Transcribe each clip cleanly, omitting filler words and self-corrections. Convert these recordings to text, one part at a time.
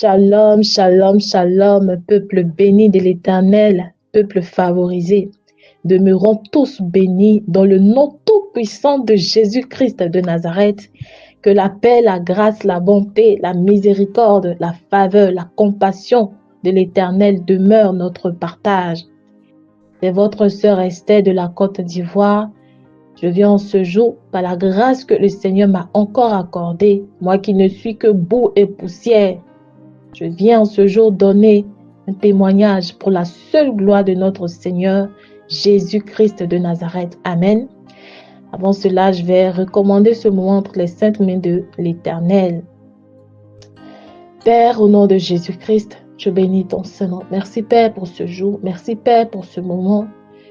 Shalom, shalom, shalom, peuple béni de l'Éternel, peuple favorisé. Demeurons tous bénis dans le nom tout-puissant de Jésus-Christ de Nazareth. Que la paix, la grâce, la bonté, la miséricorde, la faveur, la compassion de l'Éternel demeure notre partage. C'est votre sœur Esther de la Côte d'Ivoire. Je viens en ce jour par la grâce que le Seigneur m'a encore accordée, moi qui ne suis que boue et poussière. Je viens en ce jour donner un témoignage pour la seule gloire de notre Seigneur Jésus-Christ de Nazareth. Amen. Avant cela, je vais recommander ce moment entre les saintes mains de l'Éternel. Père, au nom de Jésus-Christ, je bénis ton Saint-Nom. Merci Père pour ce jour. Merci Père pour ce moment.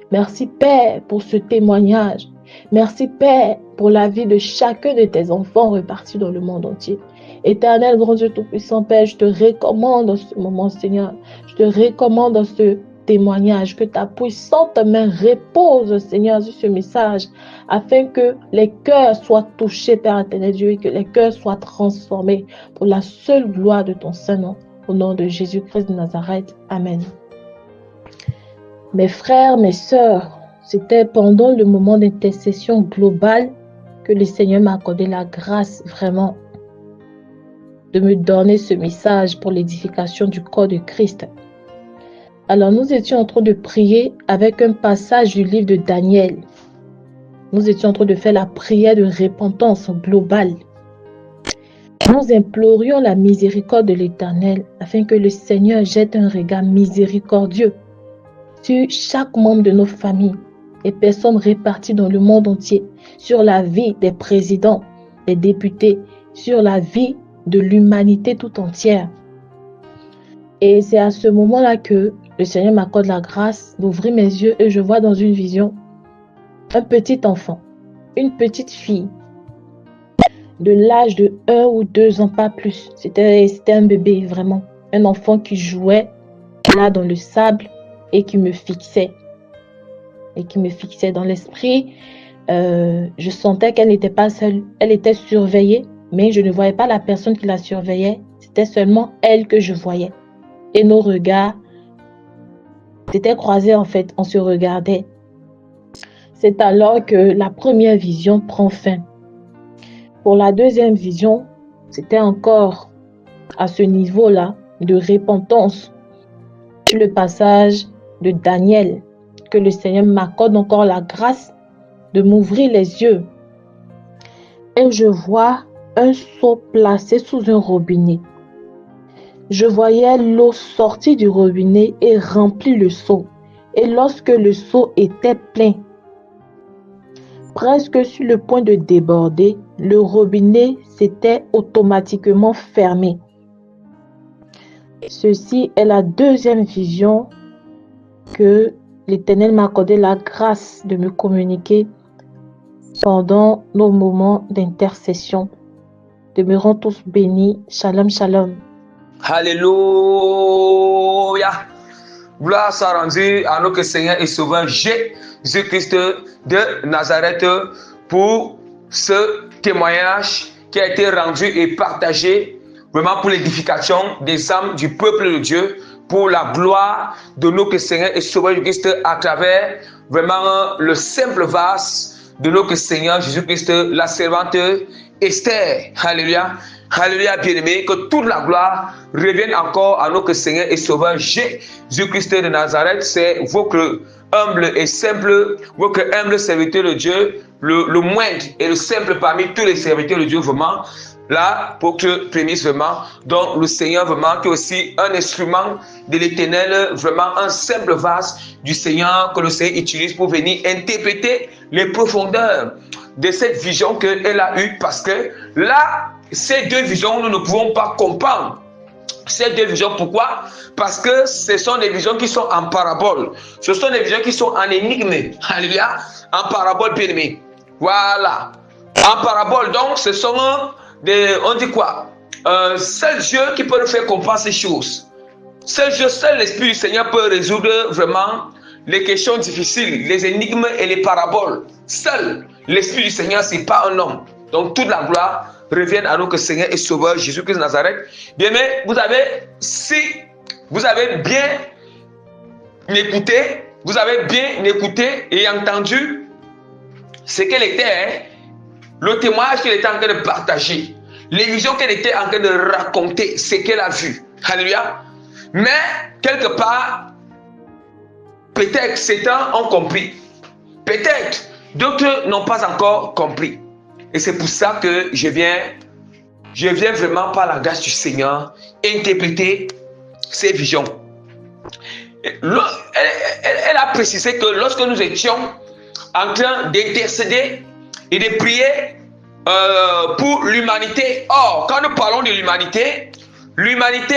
Merci Père pour ce témoignage. Merci Père pour la vie de chacun de tes enfants repartis dans le monde entier. Éternel, grand Dieu tout-puissant Père, je te recommande en ce moment, Seigneur. Je te recommande en ce témoignage que ta puissante main repose, Seigneur, sur ce message, afin que les cœurs soient touchés, Père éternel Dieu, et que les cœurs soient transformés pour la seule gloire de ton Saint-Nom. Au nom de Jésus-Christ de Nazareth. Amen. Mes frères, mes sœurs, c'était pendant le moment d'intercession globale que le Seigneur m'a accordé la grâce vraiment de me donner ce message pour l'édification du corps de Christ. Alors nous étions en train de prier avec un passage du livre de Daniel. Nous étions en train de faire la prière de repentance globale. Nous implorions la miséricorde de l'Éternel afin que le Seigneur jette un regard miséricordieux sur chaque membre de nos familles, les personnes réparties dans le monde entier, sur la vie des présidents, des députés, sur la vie de l'humanité tout entière. Et c'est à ce moment-là que le Seigneur m'accorde la grâce d'ouvrir mes yeux et je vois dans une vision un petit enfant, une petite fille de l'âge de 1 ou 2 ans, pas plus. C'était un bébé, vraiment. Un enfant qui jouait là dans le sable et qui me fixait. Dans l'esprit. Je sentais qu'elle n'était pas seule. Elle était surveillée, mais je ne voyais pas la personne qui la surveillait. C'était seulement elle que je voyais. Et nos regards s'étaient croisés en fait. On se regardait. C'est alors que la première vision prend fin. Pour la deuxième vision, c'était encore à ce niveau-là de repentance. Le passage de Daniel, que le Seigneur m'accorde encore la grâce de m'ouvrir les yeux. Et je vois un seau placé sous un robinet. Je voyais l'eau sortir du robinet et remplir le seau. Et lorsque le seau était plein, presque sur le point de déborder, le robinet s'était automatiquement fermé. Ceci est la deuxième vision que l'Éternel m'a accordé la grâce de me communiquer pendant nos moments d'intercession. Demeurons tous bénis. Shalom, shalom. Alléluia. Gloire soit rendue à notre Seigneur et Sauveur Jésus-Christ de Nazareth pour ce témoignage qui a été rendu et partagé vraiment pour l'édification des âmes du peuple de Dieu, pour la gloire de notre Seigneur et Sauveur Jésus-Christ à travers vraiment le simple vase de notre Seigneur Jésus-Christ, la servante Esther. Alléluia. Alléluia, bien-aimé, que toute la gloire revienne encore à notre Seigneur et Sauveur Jésus-Christ de Nazareth. C'est votre humble et simple, votre humble serviteur de Dieu, le moindre et le simple parmi tous les serviteurs de Dieu, vraiment, là, pour que prémisse vraiment, donc le Seigneur vraiment, qui est aussi un instrument de l'Éternel, vraiment un simple vase du Seigneur que le Seigneur utilise pour venir interpréter les profondeurs de cette vision qu'elle a eue, parce que là, ces deux visions, nous ne pouvons pas comprendre. Ces deux visions, pourquoi? Parce que ce sont des visions qui sont en parabole. Ce sont des visions qui sont en énigme. Alléluia. En parabole, bien aimé. Voilà. En parabole, donc, ce sont des, on dit quoi? Seul Dieu qui peut nous faire comprendre ces choses. Seul Dieu, seul l'Esprit du Seigneur peut résoudre vraiment les questions difficiles, les énigmes et les paraboles. Seul l'Esprit du Seigneur, ce n'est pas un homme. Donc toute la gloire revienne à notre Seigneur et Sauveur Jésus-Christ de Nazareth. Bien, mais si vous avez bien écouté, vous avez bien écouté et entendu ce qu'elle était, le témoignage qu'elle était en train de partager, les visions qu'elle était en train de raconter, ce qu'elle a vu. Alléluia. Mais, quelque part, peut-être certains ont compris. Peut-être d'autres n'ont pas encore compris. Et c'est pour ça que je viens vraiment par la grâce du Seigneur interpréter ces visions. Elle a précisé que lorsque nous étions en train d'intercéder et de prier pour l'humanité. Or, quand nous parlons de l'humanité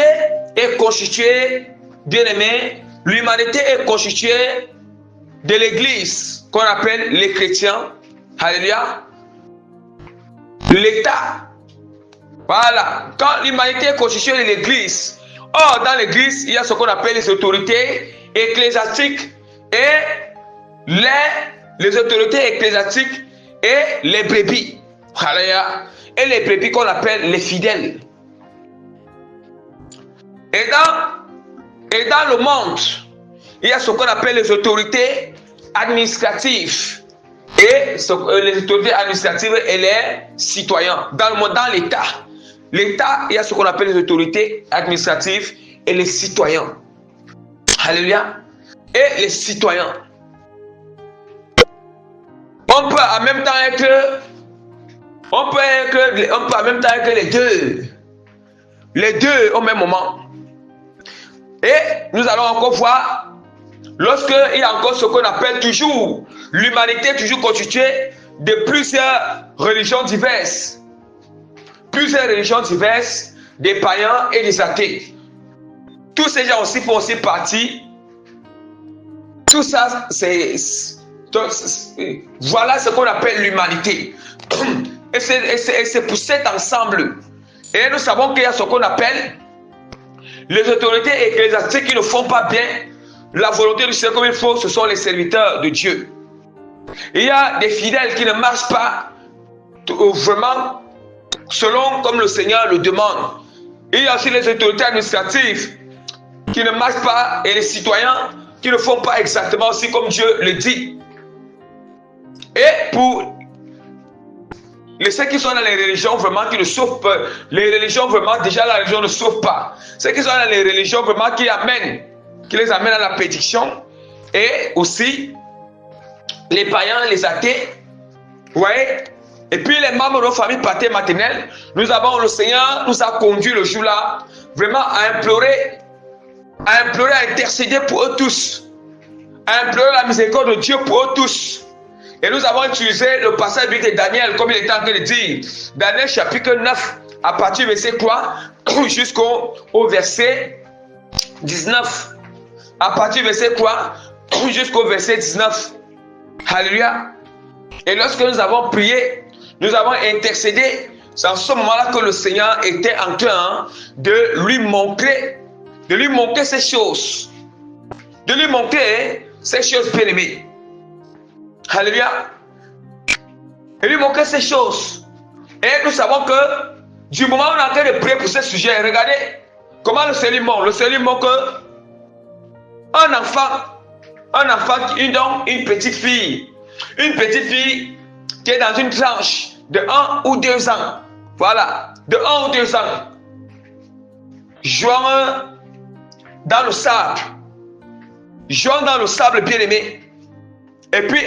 est constituée, bien aimé, l'humanité est constituée de l'Église qu'on appelle les chrétiens. Alléluia. L'État. Voilà. Quand l'humanité est constituée de l'Église, or dans l'Église, il y a ce qu'on appelle les autorités ecclésiastiques et les autorités ecclésiastiques et les brebis. Alléluia. Et les brebis qu'on appelle les fidèles. Et dans le monde, il y a ce qu'on appelle les autorités administratives. Et les autorités administratives et les citoyens. Dans le monde, dans l'État. L'État, il y a ce qu'on appelle les autorités administratives et les citoyens. Alléluia. Et les citoyens. On peut en même temps être les deux. Les deux au même moment. Et nous allons encore voir, lorsqu'il y a encore ce qu'on appelle toujours, l'humanité toujours constituée de plusieurs religions diverses. Plusieurs religions diverses, des païens et des athées. Tous ces gens aussi font aussi partie. Tout ça, voilà ce qu'on appelle l'humanité. Et c'est pour cet ensemble. Et nous savons qu'il y a ce qu'on appelle les autorités ecclésiastiques qui ne font pas bien la volonté du Seigneur comme il faut, ce sont les serviteurs de Dieu. Il y a des fidèles qui ne marchent pas vraiment selon comme le Seigneur le demande. Il y a aussi les autorités administratives qui ne marchent pas et les citoyens qui ne font pas exactement aussi comme Dieu le dit. Et pour ceux qui sont dans les religions vraiment qui ne sauvent pas, les religions vraiment, déjà la religion ne sauve pas. Ceux qui sont dans les religions vraiment qui les amènent à la prédiction, et aussi les païens, les athées, ouais. Et puis les membres de nos familles paternelles maternelles, le Seigneur nous a conduit le jour-là vraiment à implorer, à intercéder pour eux tous, à implorer la miséricorde de Dieu pour eux tous. Et nous avons utilisé le passage biblique de Daniel, comme il était en train de dire. Daniel chapitre 9, à partir du verset 3 jusqu'au verset 19. À partir du verset 3 jusqu'au verset 19. Alléluia. Et lorsque nous avons prié, nous avons intercédé, c'est en ce moment-là que le Seigneur était en train de lui montrer ces choses. De lui montrer ces choses bien-aimées. Alléluia. Et lui montrer ces choses. Et nous savons que du moment où on est en train de prier pour ce sujet, regardez comment le Seigneur montre. Le Seigneur montre que un enfant, une petite fille qui est dans une tranche de 1 ou 2 ans, voilà, de 1 ou 2 ans, jouant dans le sable bien-aimé. Et puis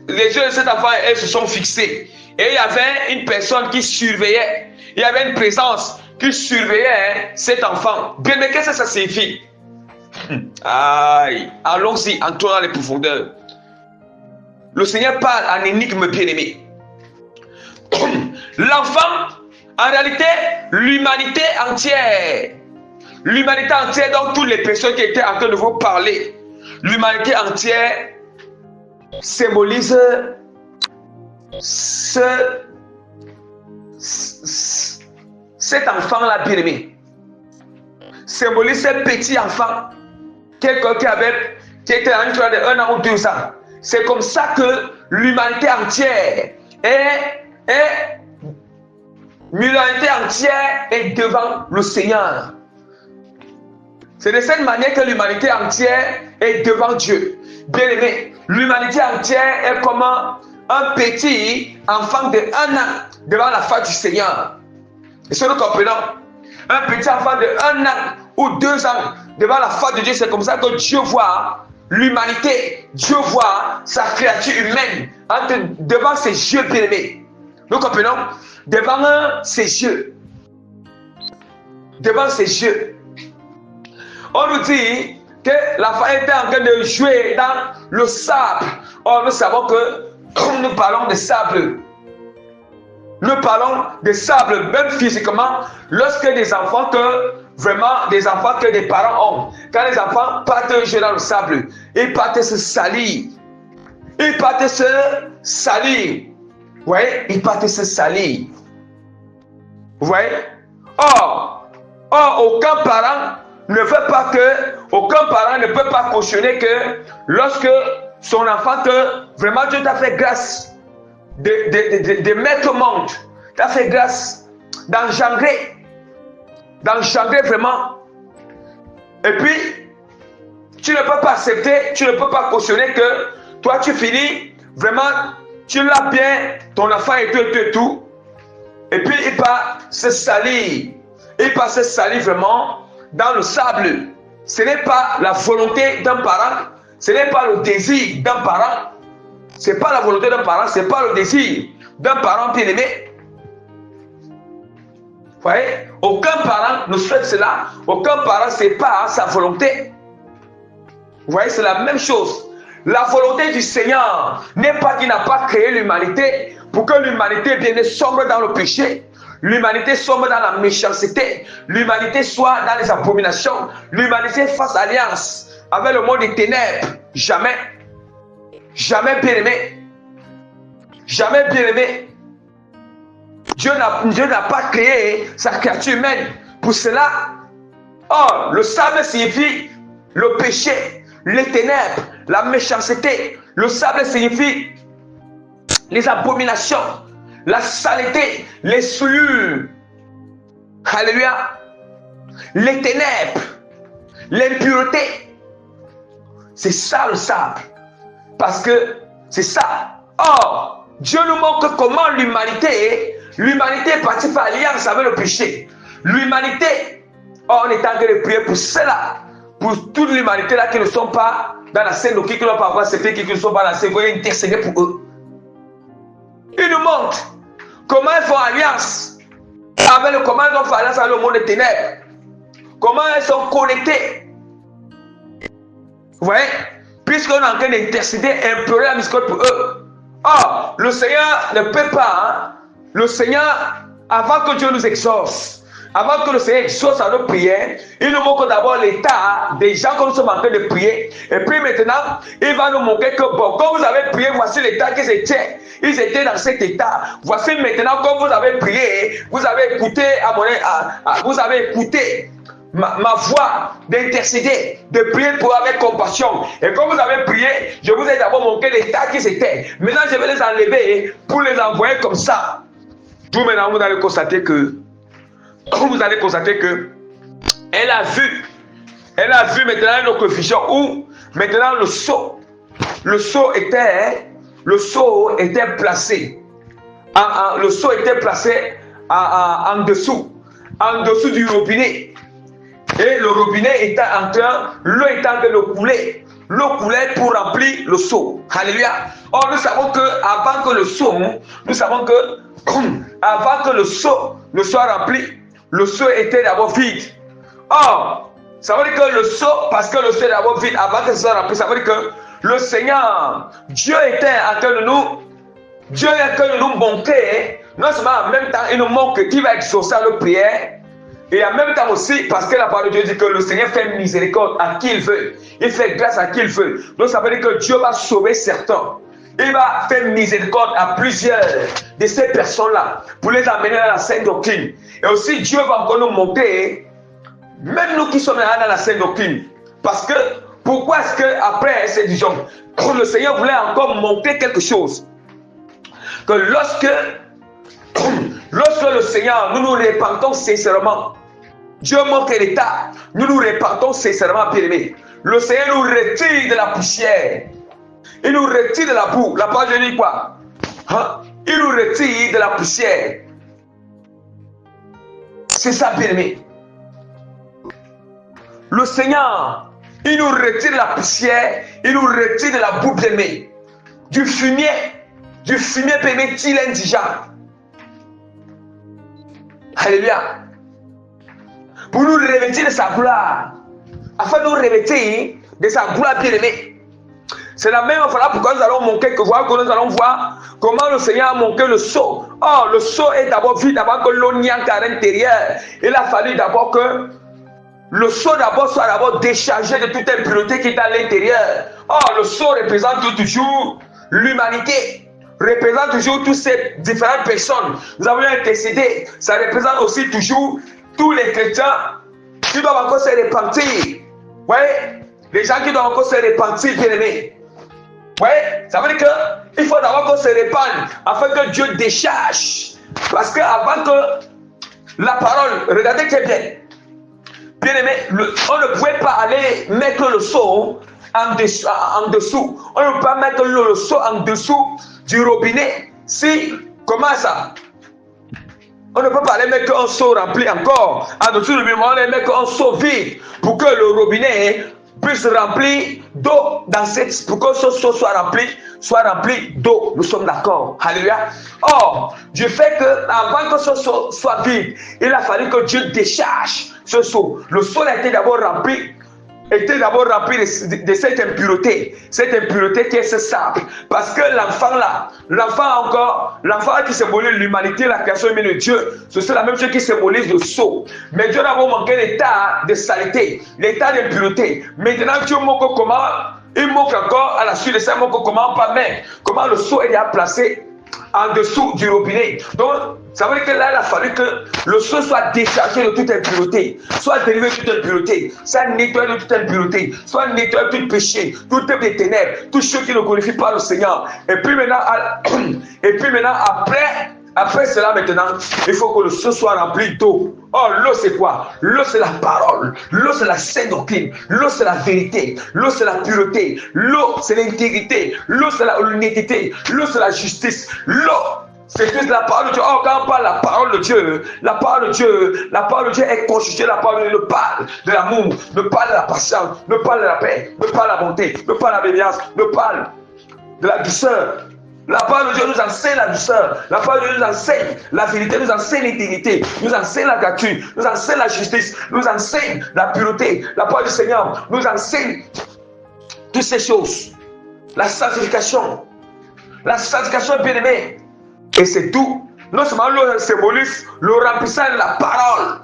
les yeux de cet enfant, elles se sont fixés. Et il y avait une personne qui surveillait. Il y avait une présence qui surveillait cet enfant. Bien, mais qu'est-ce que ça signifie? Aïe, allons-y, entrons dans les profondeurs. Le Seigneur parle en énigme bien-aimé. L'enfant, en réalité, l'humanité entière, donc toutes les personnes qui étaient en train de vous parler, l'humanité entière symbolise cet enfant-là bien-aimé. Symbolise ce petit enfant, quelqu'un qui était en train de 1 an ou 2 ans. C'est comme ça que l'humanité entière est L'humanité entière est devant le Seigneur. C'est de cette manière que l'humanité entière est devant Dieu. Bien-aimé, l'humanité entière est comme un petit enfant de 1 an devant la face du Seigneur. Et ce que nous comprenons, un petit enfant de 1 an ou 2 ans devant la face de Dieu, c'est comme ça que Dieu voit l'humanité, Dieu voit sa créature humaine devant ses yeux bien-aimés. Nous comprenons? Devant ses yeux. Devant ses yeux. On nous dit que l'enfant était en train de jouer dans le sable. Or, nous savons que nous parlons de sable. Nous parlons de sable, même physiquement, lorsque des enfants que des parents ont. Quand les enfants partent jouer dans le sable, ils partent se salir. Ils partent se salir. Vous voyez, ils partent se salir. Vous voyez? Or, aucun parent ne peut pas cautionner que lorsque son enfant, vraiment Dieu t'a fait grâce de mettre au monde, t'a fait grâce d'engendrer vraiment. Et puis, tu ne peux pas accepter, tu ne peux pas cautionner que toi tu finis, vraiment, tu l'as bien, ton enfant et tout. Et puis il part se salir. Il part se salir vraiment dans le sable. Ce n'est pas la volonté d'un parent. Ce n'est pas le désir d'un parent. Ce n'est pas la volonté d'un parent. Ce n'est pas le désir d'un parent bien-aimé. Vous voyez? Aucun parent ne souhaite cela. Aucun parent, ce n'est pas sa volonté. Vous voyez, c'est la même chose. La volonté du Seigneur n'est pas qu'il n'a pas créé l'humanité pour que l'humanité vienne sombre dans le péché, l'humanité sombre dans la méchanceté, l'humanité soit dans les abominations, l'humanité fasse alliance avec le monde des ténèbres. Jamais. Jamais bien aimé. Jamais bien aimé. Dieu n'a pas créé sa créature humaine pour cela. Or, le sable signifie le péché, les ténèbres, la méchanceté. Le sable signifie les abominations, la saleté, les souillures. Alléluia. Les ténèbres, l'impureté. C'est ça le sable. Parce que c'est ça. Or, Dieu nous montre comment l'humanité est partie par alliance avec le péché. L'humanité, on est en train de prier pour cela. Pour toute l'humanité là qui ne sont pas dans la scène, qui ne sont pas acceptés, qui ne sont pas dans la scène, vous voyez, intercéder pour eux. Il nous montre comment ils font alliance comment ils font alliance avec le monde des ténèbres. Comment ils sont connectés. Vous voyez? Puisqu'on est en train d'intercéder, implorer la miséricorde pour eux. Or, le Seigneur ne peut pas, le Seigneur, avant que Dieu nous exauce, avant que le Seigneur exauce à nos prières, il nous montre d'abord l'état des gens que nous sommes en train de prier. Et puis maintenant, il va nous montrer que bon, quand vous avez prié, voici l'état qu'ils étaient. Ils étaient dans cet état. Voici maintenant, quand vous avez prié, vous avez écouté vous avez écouté ma voix d'intercéder, de prier pour avec compassion. Et quand vous avez prié, je vous ai d'abord montré l'état qu'ils étaient. Maintenant, je vais les enlever pour les envoyer comme ça. Tout maintenant, vous allez constater que elle a vu maintenant notre vision où maintenant le seau était placé en dessous du robinet. Et le robinet l'eau était en train de couler. L'eau coulait pour remplir le seau. Alléluia. Or, nous savons que avant que le seau ne soit rempli, le seau était d'abord vide. Or, ça veut dire que le seau, parce que le seau est d'abord vide, avant que ce soit rempli, ça veut dire que le Seigneur, Dieu était en train de nous montrer, non seulement en même temps, il nous montre qu'il va exaucer nos prières, et en même temps aussi, parce que la parole de Dieu dit que le Seigneur fait miséricorde à qui il veut, il fait grâce à qui il veut. Donc ça veut dire que Dieu va sauver certains. Il va faire miséricorde à plusieurs de ces personnes-là pour les amener dans la sainte doctrine. Et aussi, Dieu va encore nous montrer, même nous qui sommes dans la sainte doctrine. Parce que, pourquoi est-ce qu'après cette vision, le Seigneur voulait encore montrer quelque chose? Que lorsque le Seigneur, nous nous répandons sincèrement. Dieu manque l'état. Nous nous répandons sincèrement, bien-aimés. Le Seigneur nous retire de la poussière. Il nous retire de la boue. La page dit quoi? Hein? Il nous retire de la poussière. C'est ça, bien-aimé. Le Seigneur, il nous retire de la poussière. Il nous retire de la boue, bien-aimé. Du fumier, bien-aimé, qu'il est indigent. Alléluia. Pour nous revêtir de sa gloire. Afin de nous revêtir de sa gloire, bien-aimée. C'est la même fois pourquoi nous allons manquer, que nous allons voir comment le Seigneur a manqué le seau. Oh, le seau est d'abord vu d'abord que l'eau n'y a qu'à l'intérieur. Il a fallu d'abord que le seau soit d'abord déchargé de toute impureté qui est à l'intérieur. Oh, le seau représente toujours l'humanité. Représente toujours toutes ces différentes personnes. Nous avons intercédé. Ça représente aussi toujours tous les chrétiens qui doivent encore se repentir. Vous voyez? Les gens qui doivent encore se repentir, bien aimés. Vous voyez? Ça veut dire qu'il faut d'abord qu'on se répande afin que Dieu décharge. Parce qu'avant que la parole, regardez très bien. Bien aimé, on ne pouvait pas aller mettre le seau en dessous. On ne peut pas mettre le seau en dessous du robinet. Si, comment ça? On ne peut pas aller mettre un seau rempli encore en dessous du robinet. On va mettre un seau vide pour que le robinet puisse remplir d'eau dans cette, pour que ce seau soit rempli d'eau. Nous sommes d'accord. Alléluia. Or, du fait que avant que ce seau soit vide, il a fallu que Dieu décharge ce seau. Le seau a été d'abord rempli de cette impureté qui est ce sable. Parce que l'enfant qui symbolise l'humanité, la création humaine de Dieu, c'est la même chose qui symbolise le sceau. Mais Dieu n'a pas manqué l'état de saleté, l'état d'impureté. Maintenant, Dieu manque comment, il manque encore à la suite de ça, il manque comment pas mettre, comment le sceau est déjà placé en dessous du robinet. Donc, ça veut dire que là, il a fallu que le seau soit déchargé de toute impureté, soit délivré de toute impureté, soit nettoyé de toute impureté, soit nettoyé de tout péché, toutes les ténèbres, tous ceux qui ne glorifient pas le Seigneur. Et puis maintenant, après cela, il faut que le seau soit rempli d'eau. Oh, l'eau c'est quoi? L'eau c'est la parole. L'eau c'est la sainte doctrine. L'eau c'est la vérité. L'eau c'est la pureté. L'eau c'est l'intégrité. L'eau c'est l'honnêteté. L'eau c'est la justice. L'eau c'est juste la parole de Dieu. Oh, quand on parle de la parole de Dieu, la parole de Dieu est constituée. La parole de Dieu parle de l'amour, ne parle de la patience, ne parle de la paix, ne parle de la bonté, ne parle de la bénédiction, ne parle de la douceur. La parole de Dieu nous enseigne la douceur. La parole de Dieu nous enseigne la vérité, nous enseigne l'intégrité, nous enseigne la gratuité, nous enseigne la justice, nous enseigne la pureté. La parole du Seigneur nous enseigne toutes ces choses. La sanctification est bien aimée. Et c'est tout. Non seulement le symbolise le remplissage de la parole.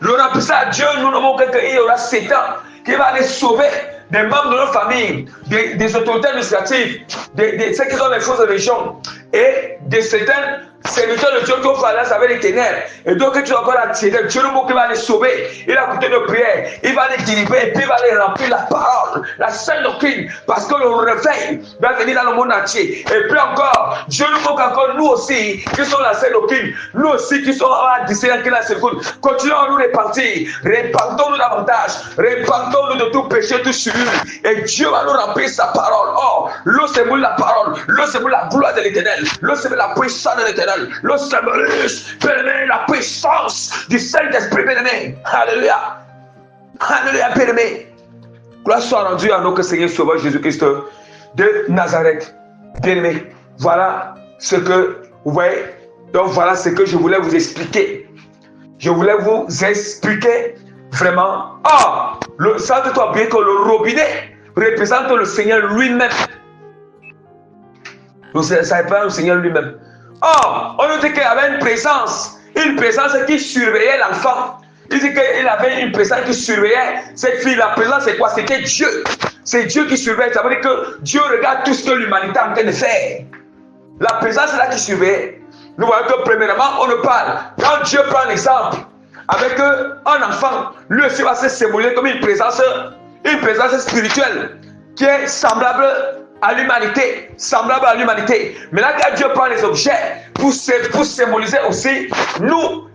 Le remplissage de Dieu, nous n'avons qu'il y aura Satan qui va aller sauver des membres de notre famille, des autorités administratives, de ceux qui ont les choses de région et de certains serviteurs de Dieu qui ont fait l'alliance avec les ténèbres. Et donc, tu dois encore attirer. Dieu le mot qui va les sauver. Il a coûté de prière. Il va les délivrer et puis il va les remplir la parole, la sainte doctrine. Parce que le réveil va venir dans le monde entier. Et puis encore, Dieu nous manque encore, nous aussi, qui sommes la sainte doctrine, nous aussi qui sommes à discerner qui est la sainte doctrine. Continuons à nous répartir. Répandons-nous davantage. Répandons-nous de tout péché, tout souillure. Et Dieu va nous remplir sa parole. Oh, l'eau symbolise la parole. L'eau symbolise la gloire de l'éternel. L'eau symbolise la puissance de l'éternel. L'eau symbolise la puissance du Saint-Esprit, bien-aimé. Alléluia. Alléluia, bien-aimé. Gloire soit rendue à notre Seigneur Sauveur Jésus-Christ de Nazareth. Bien-aimé, voilà ce que vous voyez. Donc voilà ce que je voulais vous expliquer. Je voulais vous expliquer vraiment. Ah, sente-toi bien que le robinet représente le Seigneur lui-même. Ça représente le Seigneur lui-même. Or, on nous dit qu'il y avait une présence qui surveillait l'enfant. Il dit qu'il avait une présence qui surveillait cette fille. La présence, c'est quoi? C'était Dieu. C'est Dieu qui surveille. Ça veut dire que Dieu regarde tout ce que l'humanité est en train de faire. La présence est là qui surveille. Nous voyons que premièrement, on ne parle. Quand Dieu prend l'exemple avec un enfant, lui aussi va se symboliser comme une présence spirituelle qui est semblable à l'humanité, semblable à l'humanité. Maintenant, quand Dieu prend les objets pour symboliser aussi nous,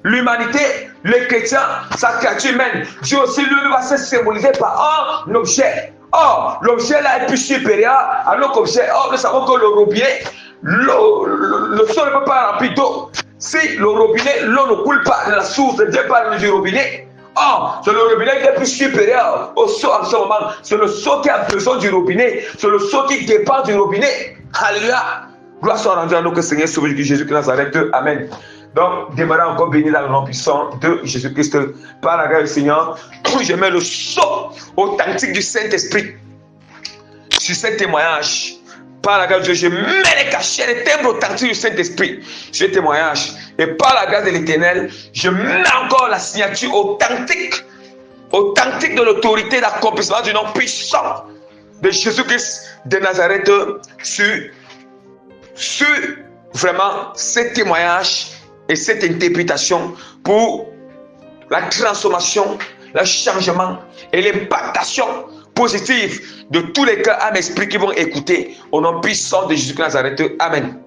l'humanité, les chrétiens, sa créature humaine, Dieu aussi lui va se symboliser par un objet. Or, l'objet là est plus supérieur à notre objet. Or, nous savons que le robinet, le sol ne peut pas remplir d'eau. Si le robinet, l'eau ne coule pas de la source, ne vient pas du robinet. Or, c'est le robinet qui est plus supérieur au seau en ce moment. C'est le seau qui a besoin du robinet. C'est le seau qui dépend du robinet. Alléluia. Gloire soit rendue à notre Seigneur Sauveur Jésus-Christ de Nazareth. Amen. Donc, demeurez encore béni dans le nom puissant de Jésus-Christ. Par la grâce du Seigneur, je mets le sceau authentique du Saint-Esprit sur ce témoignage. Par la grâce de Dieu, je mets les cachets, les timbres authentiques du Saint-Esprit sur ce témoignage. Et par la grâce de l'Éternel, je mets encore la signature authentique de l'autorité d'accomplissement du nom puissant de Jésus-Christ de Nazareth sur vraiment ce témoignage et cette interprétation pour la transformation, le changement et l'impactation positive de tous les cas à l'esprit qui vont écouter au nom puissant de Jésus-Christ de Nazareth. Amen.